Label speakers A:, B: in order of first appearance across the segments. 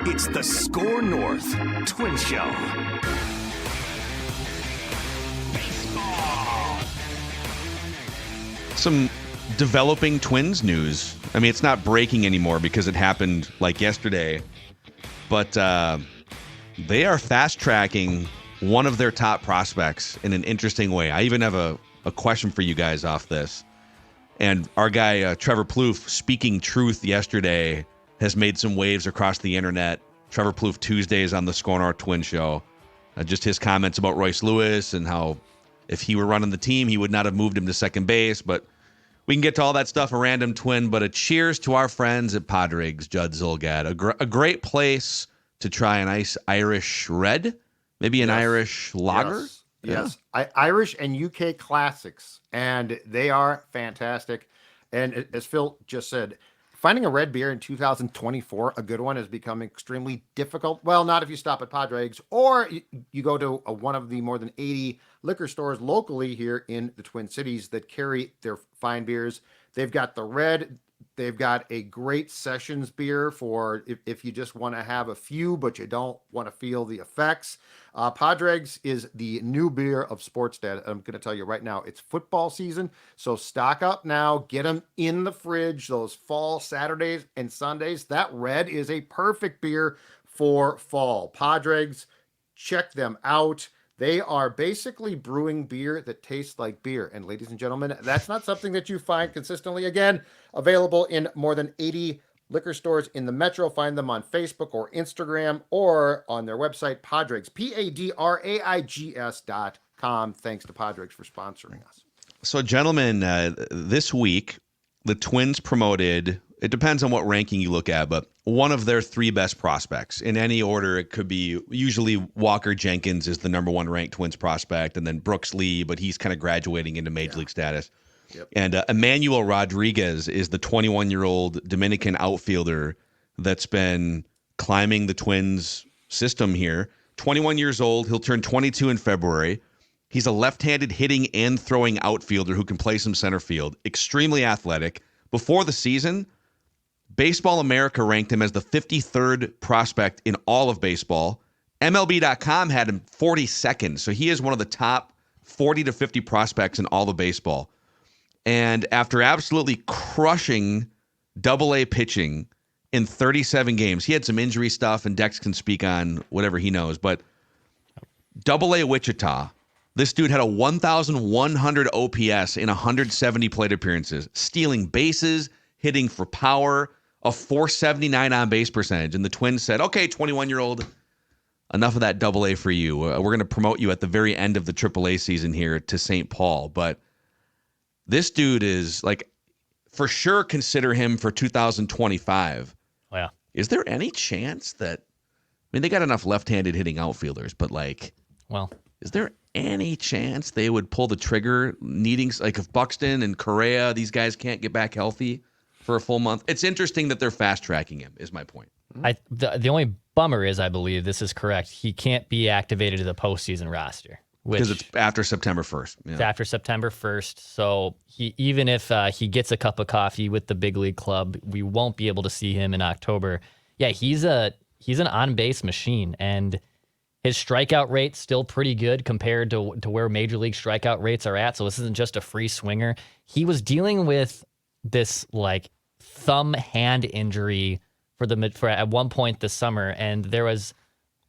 A: It's the Score North Twin Show.
B: Some developing Twins news. I mean, it's not breaking anymore because it happened like yesterday, but they are fast-tracking one of their top prospects in an interesting way. I even have a question for you guys off this. And our guy, Trevor Plouffe, speaking truth yesterday, has made some waves across the internet. Trevor Plouffe Tuesdays on the Score North Twin Show. Just his comments about Royce Lewis and how if he were running the team, he would not have moved him to second base. But we can get to all that stuff, a random twin. But a cheers to our friends at Padres, Judd Zulgad. A great place to try an ice Irish red, maybe an Irish lager.
C: Yes. Irish and UK classics, and they are fantastic. And as Phil just said, finding a red beer in 2024, a good one, has become extremely difficult. Well, not if you stop at Padres or you go to one of the more than 80 liquor stores locally here in the Twin Cities that carry their fine beers. They've got the red. They've got a great Sessions beer for if you just want to have a few, but you don't want to feel the effects. Padres is the new beer of Sportsnet. I'm going to tell you right now, it's football season, so stock up now. Get them in the fridge those fall Saturdays and Sundays. That red is a perfect beer for fall. Padres, check them out. They are basically brewing beer that tastes like beer. And ladies and gentlemen, that's not something that you find consistently. Again, available in more than 80 liquor stores in the metro. Find them on Facebook or Instagram or on their website, Padrigs, PADRAIGS.com. Thanks to Padrigs for sponsoring us.
B: So, gentlemen, this week, the Twins promoted, it depends on what ranking you look at, but one of their three best prospects. In any order, it could be usually Walker Jenkins is the number one ranked Twins prospect, and then Brooks Lee, but he's kind of graduating into major league status. Yep. And Emmanuel Rodriguez is the 21-year-old Dominican outfielder that's been climbing the Twins system here. 21 years old. He'll turn 22 in February. He's a left-handed hitting and throwing outfielder who can play some center field. Extremely athletic. Before the season, Baseball America ranked him as the 53rd prospect in all of baseball. MLB.com had him 42nd, so he is one of the top 40 to 50 prospects in all of baseball. And after absolutely crushing Double-A pitching in 37 games, he had some injury stuff, and Dex can speak on whatever he knows, but Double-A Wichita, this dude had a 1,100 OPS in 170 plate appearances, stealing bases, hitting for power, a 479 on-base percentage. And the Twins said, okay, 21-year-old, enough of that Double-A for you. We're going to promote you at the very end of the Triple-A season here to St. Paul. But this dude is, like, for sure consider him for 2025.
D: Oh, yeah.
B: Is there any chance that, I mean, they got enough left-handed hitting outfielders, but, like,
D: well,
B: is there any chance they would pull the trigger needing, like, if Buxton and Correa, these guys can't get back healthy for a full month? It's interesting that they're fast-tracking him, is my point.
D: The only bummer is, I believe this is correct, he can't be activated to the postseason roster.
B: Because it's after September 1st. Yeah.
D: It's after September 1st. So even if he gets a cup of coffee with the big league club, we won't be able to see him in October. Yeah, he's an on-base machine, and his strikeout rate's still pretty good compared to where major league strikeout rates are at. So this isn't just a free swinger. He was dealing with this like thumb hand injury for at one point this summer, and there was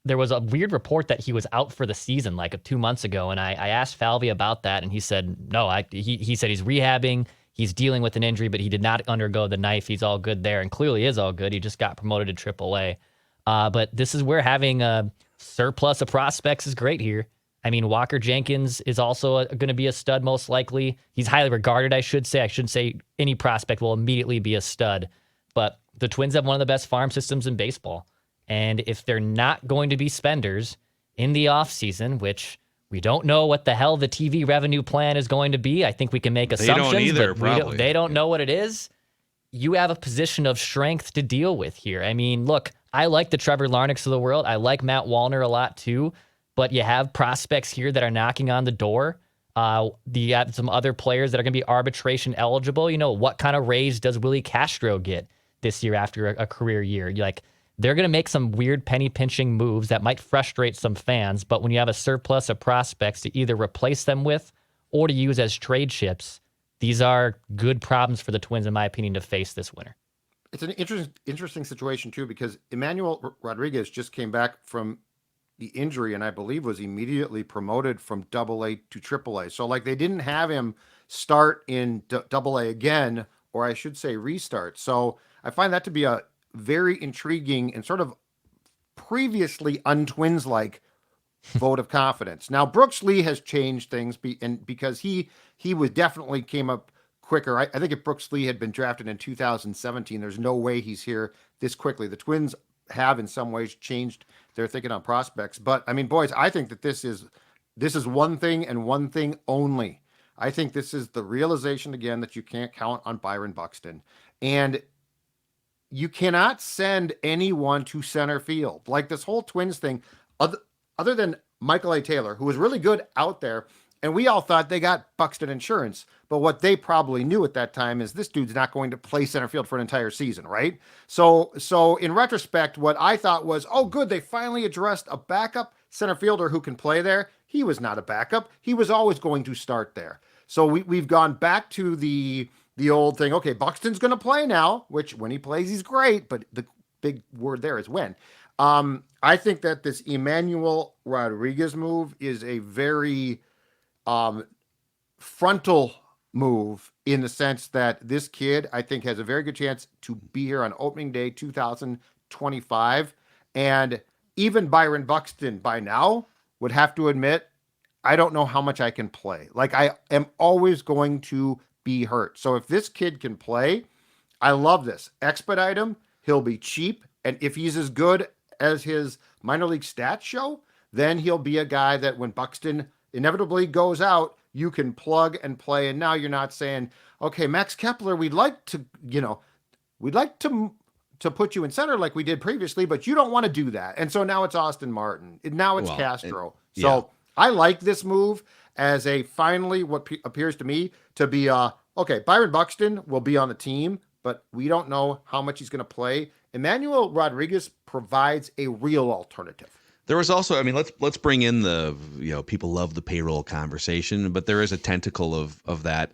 D: a weird report that he was out for the season like 2 months ago, and I asked Falvey about that, and he said no. He said he's rehabbing, he's dealing with an injury, but he did not undergo the knife. He's all good there, and clearly is all good. He just got promoted to AAA. But this is where having a surplus of prospects is great here. I mean, Walker Jenkins is also going to be a stud most likely. He's highly regarded, I should say. I shouldn't say any prospect will immediately be a stud, but the Twins have one of the best farm systems in baseball. And if they're not going to be spenders in the offseason, which we don't know what the hell the TV revenue plan is going to be, I think we can make assumptions.
B: They don't either,
D: but
B: probably.
D: They don't know what it is. You have a position of strength to deal with here. I mean, look, I like the Trevor Larnachs of the world. I like Matt Wallner a lot too, but you have prospects here that are knocking on the door. You have some other players that are going to be arbitration eligible. What kind of raise does Willie Castro get this year after a career year? They're going to make some weird penny pinching moves that might frustrate some fans. But when you have a surplus of prospects to either replace them with or to use as trade chips, these are good problems for the Twins, in my opinion, to face this winter.
C: It's an interesting situation, too, because Emmanuel Rodriguez just came back from the injury and I believe was immediately promoted from AA to AAA. So they didn't have him start in AA again, or I should say restart. So I find that to be a very intriguing and sort of previously un-Twins-like vote of confidence. Now, Brooks Lee has changed things because he was definitely came up quicker. I think if Brooks Lee had been drafted in 2017, there's no way he's here this quickly. The Twins have in some ways changed their thinking on prospects. But I mean, boys, I think that this is one thing and one thing only. I think this is the realization again that you can't count on Byron Buxton. And you cannot send anyone to center field. This whole Twins thing, other than Michael A. Taylor, who was really good out there, and we all thought they got Buxton insurance. But what they probably knew at that time is this dude's not going to play center field for an entire season, right? So in retrospect, what I thought was, oh, good, they finally addressed a backup center fielder who can play there. He was not a backup. He was always going to start there. So we've gone back to the old thing. Okay, Buxton's going to play now, which when he plays, he's great. But the big word there is when. I think that this Emmanuel Rodriguez move is a very frontal move in the sense that this kid, I think, has a very good chance to be here on opening day 2025. And even Byron Buxton by now would have to admit, I don't know how much I can play. I am always going to be hurt. So if this kid can play, I love this. Expedite him. He'll be cheap. And if he's as good as his minor league stats show, then he'll be a guy that when Buxton inevitably goes out, you can plug and play. And now you're not saying, okay, Max Kepler, we'd like to put you in center like we did previously, but you don't want to do that. And so now it's Austin Martin. Now it's Castro. So I like this move as a finally what appears to me to be okay, Byron Buxton will be on the team, but we don't know how much he's going to play. Emmanuel Rodriguez provides a real alternative.
B: There was also, I mean, let's bring in the, people love the payroll conversation, but there is a tentacle of that.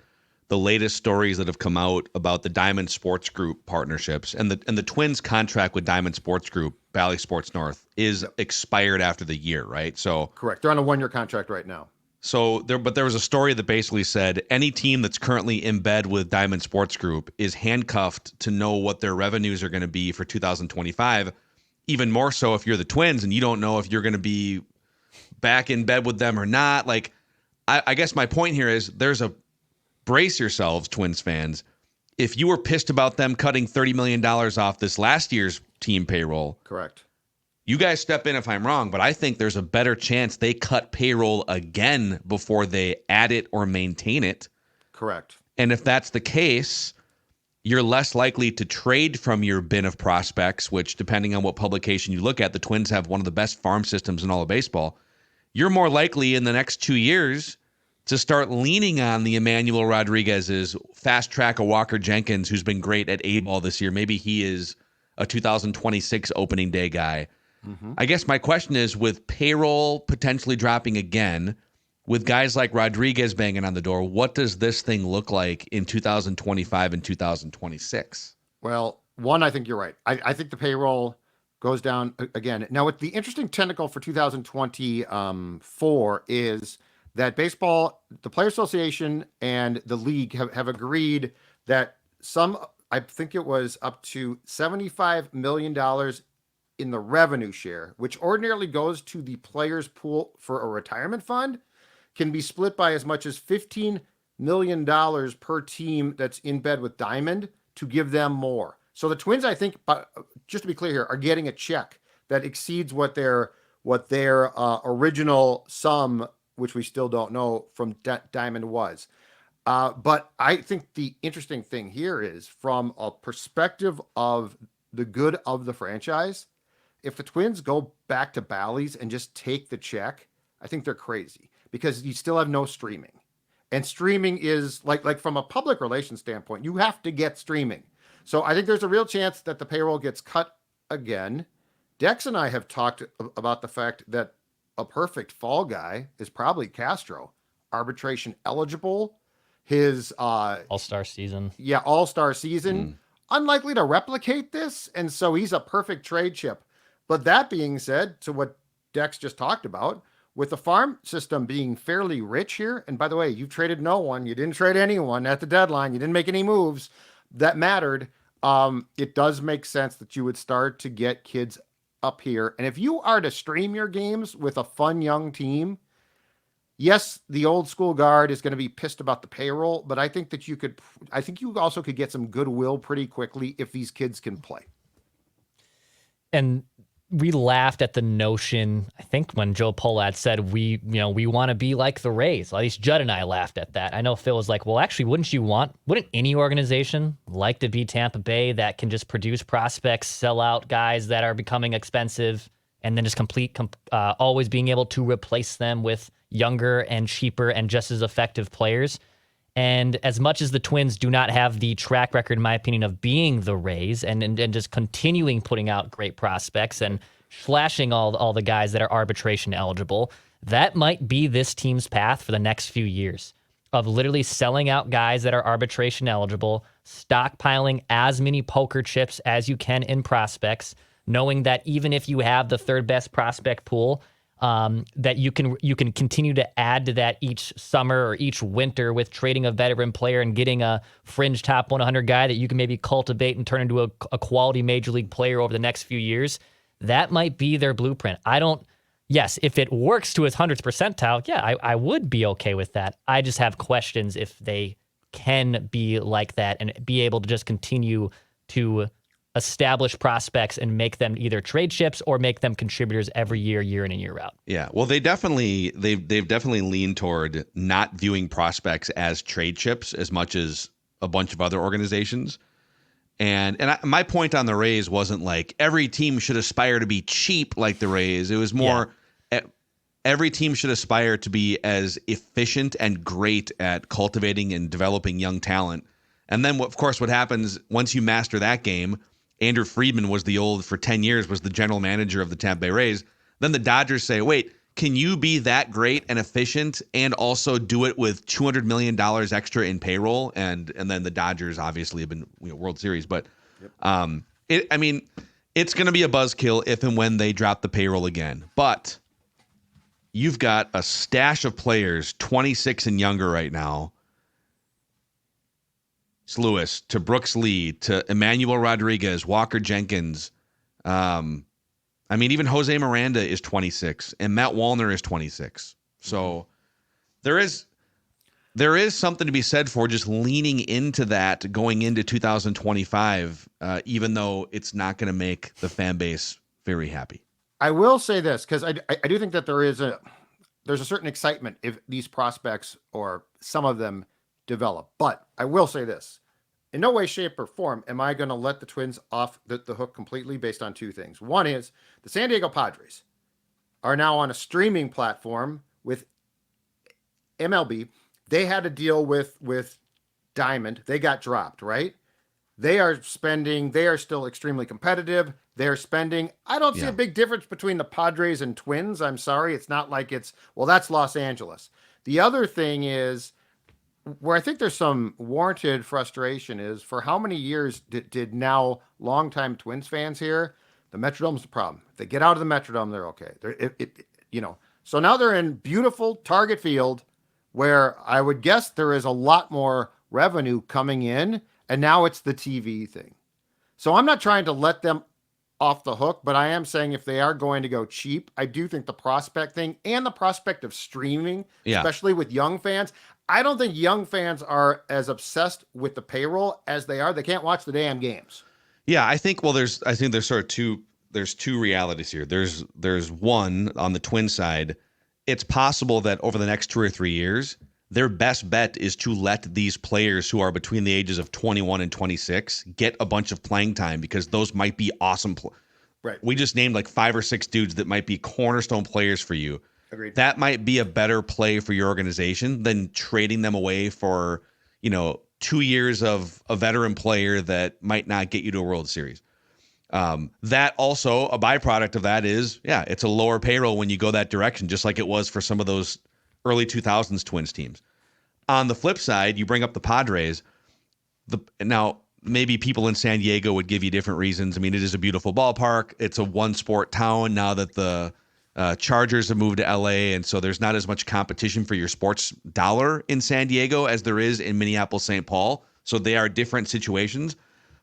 B: The latest stories that have come out about the Diamond Sports Group partnerships and the Twins contract with Diamond Sports Group, Bally Sports North, is expired after the year, right? So
C: correct. They're on a 1-year contract right now.
B: So there was a story that basically said any team that's currently in bed with Diamond Sports Group is handcuffed to know what their revenues are going to be for 2025. Even more so if you're the Twins and you don't know if you're going to be back in bed with them or not. I guess my point here is brace yourselves, Twins fans. If you were pissed about them cutting $30 million off this last year's team payroll.
C: Correct.
B: You guys step in if I'm wrong, but I think there's a better chance they cut payroll again before they add it or maintain it.
C: Correct.
B: And if that's the case, you're less likely to trade from your bin of prospects, which, depending on what publication you look at, the Twins have one of the best farm systems in all of baseball. You're more likely in the next 2 years to start leaning on the Emmanuel Rodriguez's, fast track a Walker Jenkins, who's been great at A-ball this year. Maybe he is a 2026 opening day guy. Mm-hmm. I guess my question is, with payroll potentially dropping again, with guys like Rodriguez banging on the door, what does this thing look like in 2025 and 2026?
C: Well, one, I think you're right. I think the payroll goes down again. Now, with the interesting technical for 2024 is that baseball, the Players Association and the league have agreed that I think it was up to $75 million in the revenue share, which ordinarily goes to the players' pool for a retirement fund, can be split by as much as $15 million per team that's in bed with Diamond to give them more. So the Twins, I think, just to be clear here, are getting a check that exceeds what their original sum, which we still don't know, from Diamond was. But I think the interesting thing here is, from a perspective of the good of the franchise, if the Twins go back to Bally's and just take the check, I think they're crazy because you still have no streaming. And streaming is like from a public relations standpoint, you have to get streaming. So I think there's a real chance that the payroll gets cut again. Dex and I have talked about the fact that a perfect fall guy is probably Castro, arbitration eligible. His
D: all-star season.
C: Yeah, all-star season. Unlikely to replicate this, and so he's a perfect trade chip. But that being said, to what Dex just talked about, with the farm system being fairly rich here, and by the way, you've traded no one, you didn't trade anyone at the deadline, you didn't make any moves that mattered. It does make sense that you would start to get kids up here. And if you are to stream your games with a fun young team, yes, the old school guard is going to be pissed about the payroll, but I think that you also could get some goodwill pretty quickly if these kids can play.
D: And we laughed at the notion, I think when Joe Pollad said we want to be like the Rays. At least Judd and I laughed at that. I know Phil was like, well, actually, wouldn't any organization like to be Tampa Bay that can just produce prospects, sell out guys that are becoming expensive, and then just always being able to replace them with younger and cheaper and just as effective players? And as much as the Twins do not have the track record, in my opinion, of being the Rays and just continuing putting out great prospects and flashing all the guys that are arbitration eligible, that might be this team's path for the next few years, of literally selling out guys that are arbitration eligible, stockpiling as many poker chips as you can in prospects, knowing that even if you have the third best prospect pool, that you can continue to add to that each summer or each winter with trading a veteran player and getting a fringe top 100 guy that you can maybe cultivate and turn into a quality major league player over the next few years. That might be their blueprint. Yes, if it works to its 100th percentile, yeah, I would be okay with that. I just have questions if they can be like that and be able to just continue to establish prospects and make them either trade chips or make them contributors every year in and year out.
B: Yeah, well, they've definitely leaned toward not viewing prospects as trade chips as much as a bunch of other organizations. And my point on the Rays wasn't like every team should aspire to be cheap like the Rays. It was more every team should aspire to be as efficient and great at cultivating and developing young talent. And then, of course, what happens once you master that game? Andrew Friedman for 10 years was the general manager of the Tampa Bay Rays. Then the Dodgers say, wait, can you be that great and efficient and also do it with $200 million extra in payroll? And then the Dodgers obviously have been World Series. But it's going to be a buzzkill if and when they drop the payroll again. But you've got a stash of players 26 and younger right now. Lewis to Brooks Lee to Emmanuel Rodriguez, Walker Jenkins. Even Jose Miranda is 26 and Matt Wallner is 26. So there is something to be said for just leaning into that going into 2025, even though it's not going to make the fan base very happy.
C: I will say this, because I do think that there's a certain excitement if these prospects or some of them develop. But I will say this. In no way, shape, or form am I going to let the Twins off the hook completely based on two things. One is the San Diego Padres are now on a streaming platform with MLB. They had a deal with Diamond. They got dropped, right? They are still extremely competitive. They're spending. I don't see a big difference between the Padres and Twins. I'm sorry. It's not like that's Los Angeles. The other thing is, where I think there's some warranted frustration is for how many years did now longtime Twins fans here, the Metrodome's the problem. If they get out of the Metrodome, they're okay. So now they're in beautiful Target Field where I would guess there is a lot more revenue coming in, and now it's the TV thing. So I'm not trying to let them off the hook, but I am saying if they are going to go cheap, I do think the prospect thing and the prospect of streaming, especially with young fans, I don't think young fans are as obsessed with the payroll as they are. They can't watch the damn games.
B: Yeah, I think there's sort of two realities here. There's one on the Twin side. It's possible that over the next 2 or 3 years, their best bet is to let these players who are between the ages of 21 and 26 get a bunch of playing time because those might be awesome.
C: Right.
B: We just named like 5 or 6 dudes that might be cornerstone players for you.
C: Agreed.
B: That might be a better play for your organization than trading them away for, 2 years of a veteran player that might not get you to a World Series. That also, a byproduct of that is, it's a lower payroll when you go that direction, just like it was for some of those early 2000s Twins teams. On the flip side, you bring up the Padres. Now, maybe people in San Diego would give you different reasons. I mean, it is a beautiful ballpark. It's a one-sport town now that the Chargers have moved to LA, and so there's not as much competition for your sports dollar in San Diego as there is in Minneapolis, St. Paul. So they are different situations.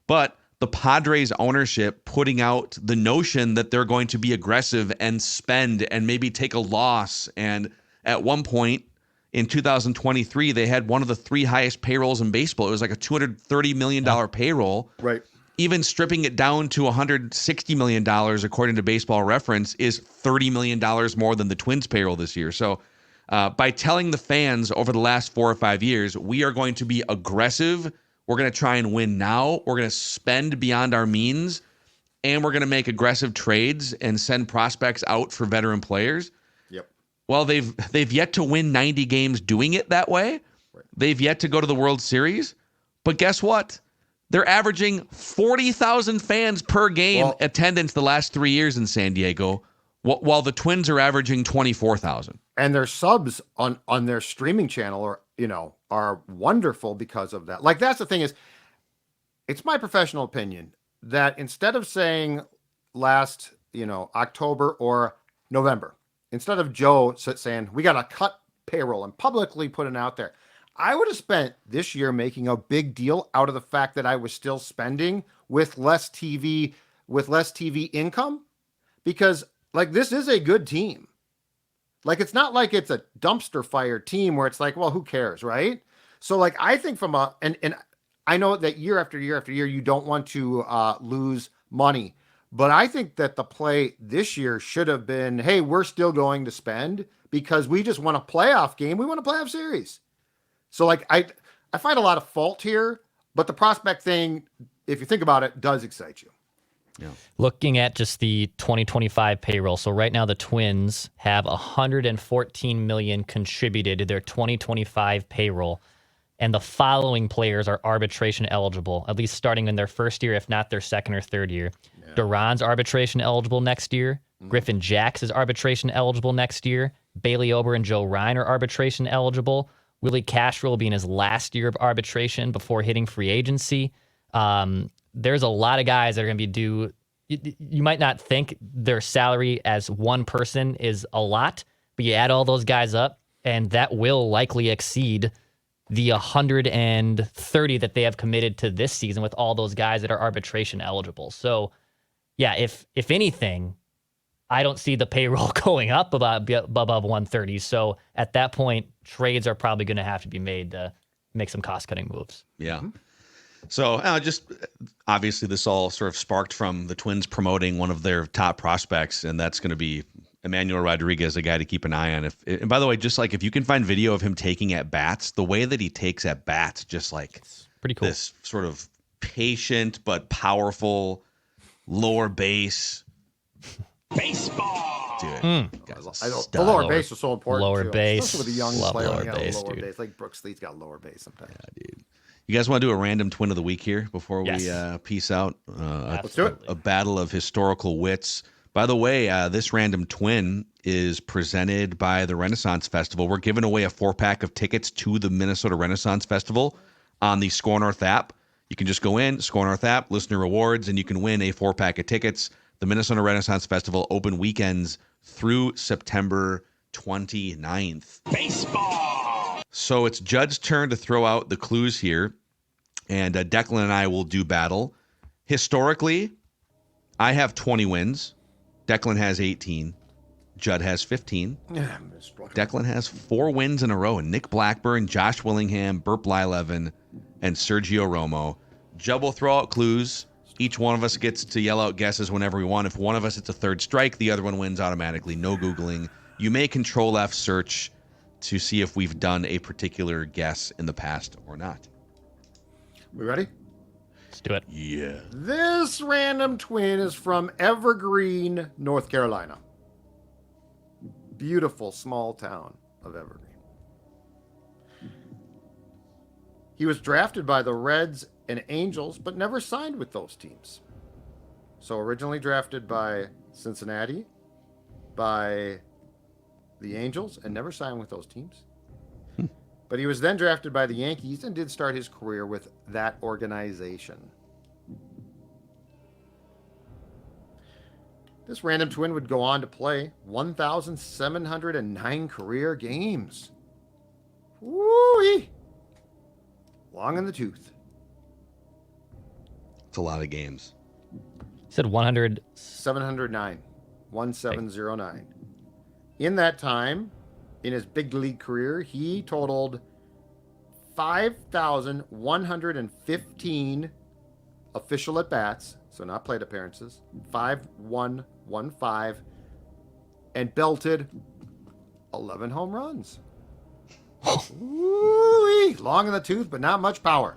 B: But the Padres ownership putting out the notion that they're going to be aggressive and spend and maybe take a loss. And at one point in 2023, they had one of the 3 highest payrolls in baseball. It was like a $230 million payroll.
C: Right.
B: Even stripping it down to $160 million, according to Baseball Reference, is $30 million more than the Twins payroll this year. So by telling the fans over the last 4 or 5 years, we are going to be aggressive, we're going to try and win now, we're going to spend beyond our means, and we're going to make aggressive trades and send prospects out for veteran players.
C: Yep.
B: Well, they've yet to win 90 games doing it that way.
C: Right. They've
B: yet to go to the World Series. But guess what? They're averaging 40,000 fans per game attendance the last 3 years in San Diego, while the Twins are averaging 24,000.
C: And their subs on their streaming channel are wonderful because of that. Like, that's the thing is, it's my professional opinion that instead of saying last, October or November, instead of Joe saying we got to cut payroll and publicly put it out there, I would have spent this year making a big deal out of the fact that I was still spending with less TV income, because like, this is a good team. Like, it's not like it's a dumpster fire team where it's like, well, who cares, right? So like, I think and I know that year after year after year, you don't want to lose money, but I think that the play this year should have been, hey, we're still going to spend because we just want a playoff game. We want a playoff series. So like, I find a lot of fault here, but the prospect thing, if you think about it, does excite you.
B: Yeah.
D: Looking at just the 2025 payroll. So right now the Twins have $114 million contributed to their 2025 payroll. And the following players are arbitration eligible, at least starting in their first year, if not their second or third year. Yeah. Duran's arbitration eligible next year. Griffin Jax is arbitration eligible next year. Bailey Ober and Joe Ryan are arbitration eligible. Willie Castro will be in his last year of arbitration before hitting free agency. There's a lot of guys that are going to be due. You might not think their salary as one person is a lot, but you add all those guys up, and that will likely exceed the 130 that they have committed to this season with all those guys that are arbitration eligible. So, yeah, if anything, I don't see the payroll going up above 130. So at that point, trades are probably going to have to be made to make some cost-cutting moves.
B: Yeah. Mm-hmm. So just obviously this all sort of sparked from the Twins promoting one of their top prospects, and that's going to be Emmanuel Rodriguez, a guy to keep an eye on. And by the way, just like if you can find video of him taking at bats, the way that he takes at bats, just like
D: it's pretty cool.
B: This sort of patient but powerful lower base.
A: Baseball.
B: Dude,
C: the lower base is so important.
D: Lower base.
C: Especially with the young
D: Love
C: player.
D: lower
C: Lower
D: base,
C: lower
D: dude.
C: base. Like Brooks Lee's got lower base sometimes.
B: Yeah, dude. You guys want to do a random twin of the week here before we peace out?
C: Let's do it.
B: A battle of historical wits. By the way, this random twin is presented by the Renaissance Festival. We're giving away a 4-pack of tickets to the Minnesota Renaissance Festival on the Score North app. You can just go in, Score North app, listener rewards, and you can win a 4-pack of tickets. The Minnesota Renaissance Festival open weekends through September 29th.
A: Baseball.
B: So it's Judd's turn to throw out the clues here, and Declan and I will do battle. Historically, I have 20 wins. Declan has 18. Judd has 15.
C: Yeah,
B: Declan has 4 wins in a row. Nick Blackburn, Josh Willingham, Burt Blyleven, and Sergio Romo. Judd will throw out clues. Each one of us gets to yell out guesses whenever we want. If one of us hits a third strike, the other one wins automatically. No Googling. You may Control F search to see if we've done a particular guess in the past or not.
C: We ready?
D: Let's do it.
B: Yeah.
C: This random twin is from Evergreen, North Carolina. beautiful small town of Evergreen. He was drafted by the Reds and Angels, but never signed with those teams. So originally drafted by Cincinnati, by the Angels, and never signed with those teams. But he was then drafted by the Yankees and did start his career with that organization. This random twin would go on to play 1,709 career games. Woo-wee! Long in the tooth.
B: It's a lot of games.
D: You said 100.
C: 709. 1709. In that time, in his big league career, he totaled 5,115 official at-bats, so not plate appearances, 5,115, and belted 11 home runs. Woo-wee. Long in the tooth, but not much power.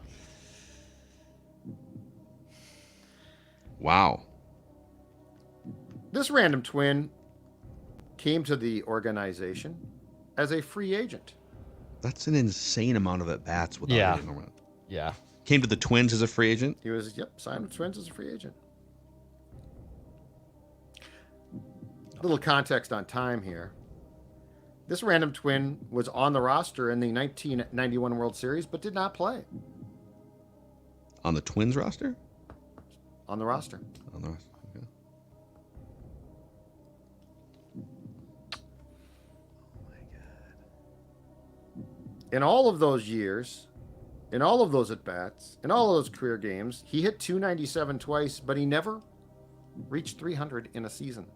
B: Wow.
C: This random twin came to the organization as a free agent.
B: That's an insane amount of at-bats without
D: Yeah.
B: hitting a home run.
D: Yeah.
B: Came to the Twins as a free agent.
C: He was, signed with Twins as a free agent. Little context on time here. This random twin was on the roster in the 1991 World Series, but did not play
B: On the Twins roster?
C: on the roster.
B: On the roster. Okay.
C: In all of those years, in all of those at-bats, in all of those career games, he hit 297 twice, but he never reached 300 in a season.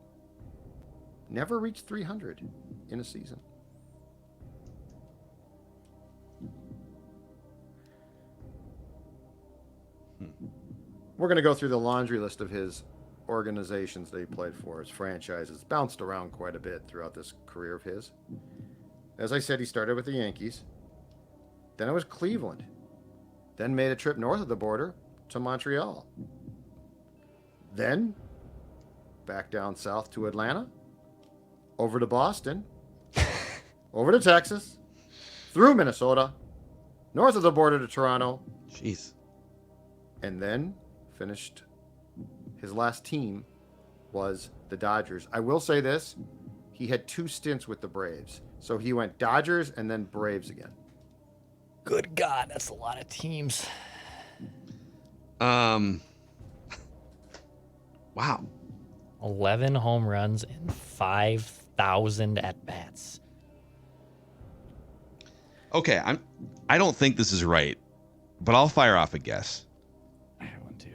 C: Never reached 300 in a season. We're going to go through the laundry list of his organizations that he played for, his franchises. Bounced around quite a bit throughout this career of his. As I said, he started with the Yankees. Then it was Cleveland. Then made a trip north of the border to Montreal. Then back down south to Atlanta, over to Boston, over to Texas, through Minnesota, north of the border to Toronto,
B: Jeez.
C: and then finished. His last team was the Dodgers. I will say this, he had 2 stints with the Braves. So he went Dodgers and then Braves again.
D: Good God, that's a lot of teams.
B: Wow.
D: 11 home runs and 5,000 at-bats.
B: Okay, I don't think this is right, but I'll fire off a guess.
D: I have one too.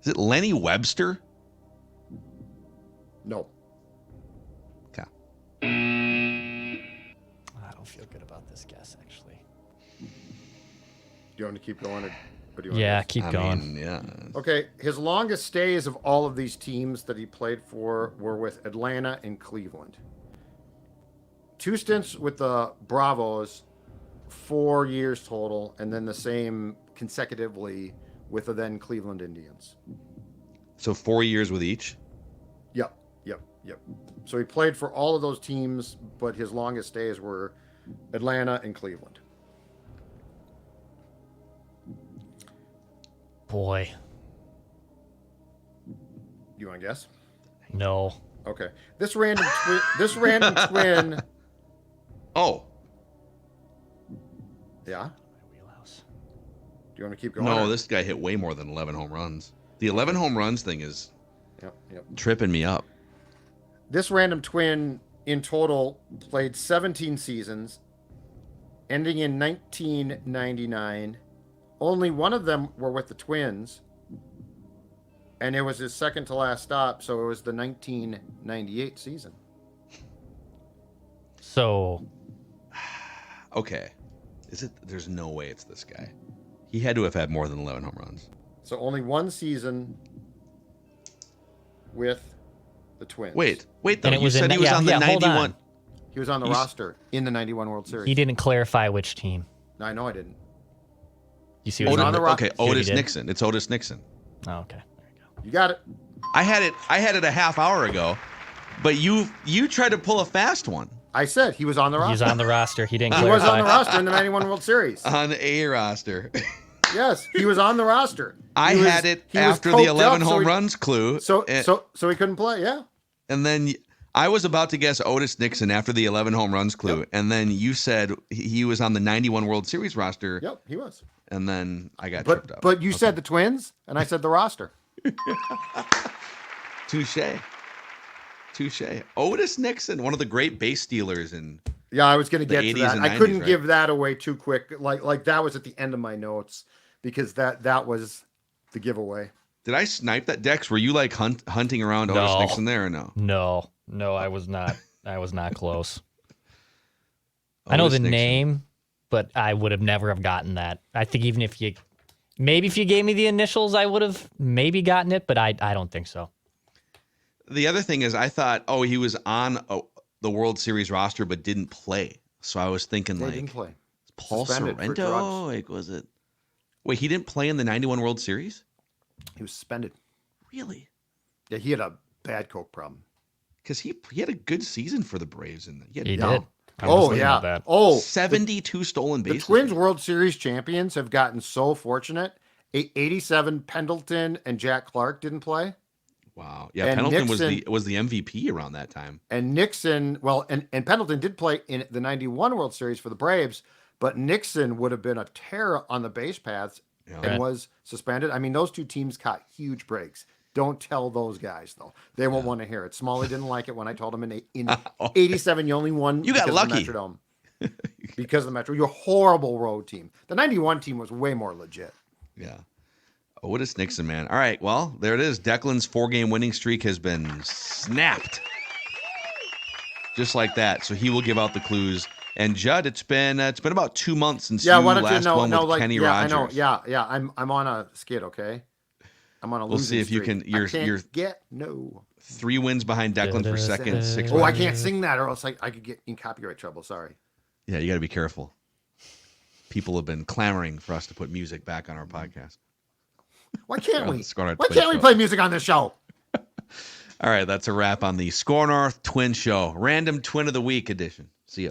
B: Is it Lenny Webster?
C: No.
B: Okay.
D: I don't feel good about this guess, actually.
C: Do you want me to keep going? Or do you want
D: Yeah,
C: to
D: keep
B: I
D: going.
B: mean, yeah.
C: Okay, his longest stays of all of these teams that he played for were with Atlanta and Cleveland. 2 stints with the Bravos, 4 years total, and then the same consecutively with the then Cleveland Indians.
B: So 4 years with each?
C: Yep. So he played for all of those teams, but his longest stays were Atlanta and Cleveland.
D: Boy,
C: You want to guess?
D: no.
C: Okay. This random twin.
B: Oh,
C: Yeah.
D: My wheelhouse.
C: Do you want to keep going?
B: no,
C: or-
B: this guy hit way more than 11 home runs. The 11 home runs thing is
C: Yep.
B: tripping me up.
C: This random twin in total played 17 seasons, ending in 1999. Only one of them were with the Twins, and it was his second to last stop, so it was the 1998 season.
D: So,
B: Okay. Is it? There's no way it's this guy. He had to have had more than 11 home runs.
C: So only one season with the Twins.
B: Wait though.
D: And it
B: You
D: was
B: said
D: in-
B: he was
D: yeah,
B: on the
D: yeah, hold
B: 91.
D: on.
C: He was on the
B: He's-
C: roster in the 91 World Series.
D: he didn't clarify which team.
C: I know I didn't.
D: You see
C: He was
D: what
C: on the
D: he
C: ro-
B: Okay,
D: See what he
B: Otis
D: did?
B: Nixon. It's Otis Nixon.
D: Oh, okay. There you go.
C: You got it.
B: I had it a half hour ago. But you tried to pull a fast one.
C: I said he was on the roster.
D: He's on the roster. He didn't
C: He
D: clarify.
C: was on the roster in the 91 World Series.
B: On a roster.
C: Yes, he was on the roster.
B: I had it after the 11 home runs clue.
C: So he couldn't play, yeah.
B: And then I was about to guess Otis Nixon after the 11 home runs clue.
C: Yep.
B: And then you said he was on the 91 World Series roster.
C: Yep, he was.
B: And then I got tripped up.
C: But you said the Twins, and I said the roster.
B: Touche. Otis Nixon, one of the great base stealers in
C: Yeah, I was going to get to
B: 80s
C: that.
B: and
C: I couldn't
B: 90s, right?
C: give that away too quick. Like that was at the end of my notes because that was the giveaway.
B: Did I snipe that, Dex? Were you like hunting around Otis
D: No.
B: Nixon there or no?
D: No, I was not. I was not close. I know
B: Otis
D: the
B: Nixon.
D: name, but I would have never have gotten that. I think even if you gave me the initials, I would have maybe gotten it, but I don't think so.
B: The other thing is, I thought, he was on the World Series roster but didn't play. So I was thinking,
C: They didn't play.
B: Paul
C: Suspended for
B: Sorrento?
C: drugs.
B: Like, was it? Wait, he didn't play in the 91 World Series?
C: He was suspended.
B: Really?
C: Yeah, he had a bad coke problem.
B: Because he had a good season for the Braves.
D: He did.
C: Yeah.
D: I was
C: Oh
D: looking
C: yeah.
D: at that.
C: Oh,
B: 72 stolen
C: the
B: bases.
C: Twins World Series champions have gotten so fortunate. 87 Pendleton and Jack Clark didn't play.
B: Wow. Yeah,
C: And
B: Pendleton
C: Nixon-
B: was the MVP around that time.
C: And Nixon, well, and Pendleton did play in the 91 World Series for the Braves, but Nixon would have been a terror on the base paths and
B: Yeah.
C: was suspended. I mean, those two teams caught huge breaks. Don't tell those guys, though. They won't want to hear it. Smalley didn't like it when I told him in 87 you only won
B: You got
C: because of the
B: lucky.
C: Metrodome. Because of the Metro. You're a horrible road team. The 91 team was way more legit.
B: Yeah. Otis Nixon, man. All right, well, there it is. Declan's 4-game winning streak has been snapped. Just like that. So he will give out the clues. And Judd, it's been about 2 months since
C: Yeah,
B: you
C: why don't you
B: last
C: know?
B: won
C: No,
B: with
C: like,
B: Kenny
C: yeah,
B: Rogers.
C: I know. Yeah. I'm on a skid, okay? I'm on a
B: We'll
C: losing
B: see if you
C: streak.
B: can- you're-
C: I can't
B: you're-
C: get no.
B: 3 wins behind Declan for second, 6
C: Oh, I
B: behind.
C: can't sing that, or else I could get in copyright trouble. Sorry.
B: Yeah, you got to be careful. People have been clamoring for us to put music back on our podcast.
C: Why can't
B: On
C: we?
B: the Score North
C: Why
B: Twin
C: can't we
B: Show.
C: play music on this show?
B: All right, that's a wrap on the Score North Twin Show, Random Twin of the Week edition. See ya.